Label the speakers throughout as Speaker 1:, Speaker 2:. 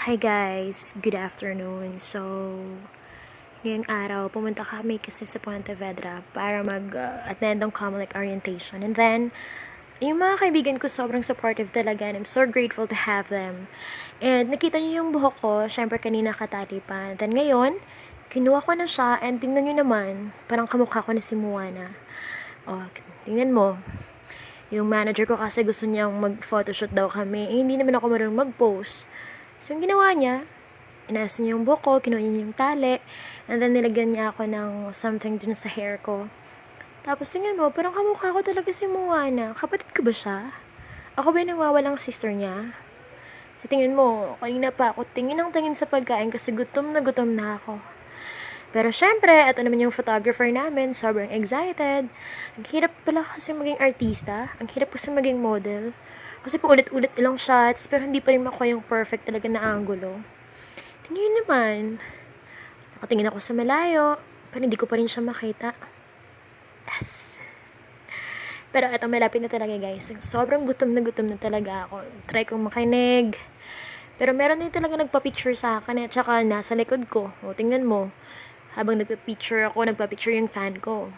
Speaker 1: Hi guys, good afternoon. So, ngayong araw, pumunta kami kasi sa Puente Vedra para mag-attend ng Comelec orientation. And then, yung mga kaibigan ko sobrang supportive talaga and I'm so grateful to have them. And nakita niyo yung buhok ko, syempre kanina katali pa. Then ngayon, kinuha ko na siya and tingnan niyo naman, parang kamukha ko na si Moana. Oh, tingnan mo. Yung manager ko kasi gusto niyang mag-photoshoot daw kami. Eh, hindi naman ako marunong mag-post. So, yung ginawa niya, inaas niya yung buhok ko, kinuha niya yung tali, and then nilagyan niya ako ng something dun sa hair ko. Tapos tingnan mo, parang kamukha ko talaga si Moana. Kapatid ko ba siya? Ako ba yung nawawalang sister niya? So, tingnan mo, kanina pa ako tingin ng tingin sa pagkain kasi gutom na ako. Pero syempre, ito naman yung photographer namin, sobrang excited. Ang hirap pala kasi maging artista. Ang hirap kasi maging model. Kasi paulit-ulit ilang shots, pero hindi pa rin makuha yung perfect talaga na angulo. Tingnan nyo naman. Nakatingin ako sa malayo, pero hindi ko pa rin siya makita. Yes! Pero eto, malapit na talaga guys. Sobrang gutom na talaga ako. Try kong makinig. Pero meron din talaga nagpa-picture sa akin at saka nasa likod ko. O, tingnan mo. Habang nagpa-picture yung fan ko.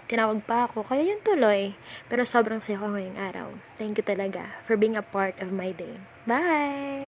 Speaker 1: Tinawag pa ako, kaya yun tuloy. Pero sobrang saya ko ngayong araw. Thank you talaga for being a part of my day. Bye!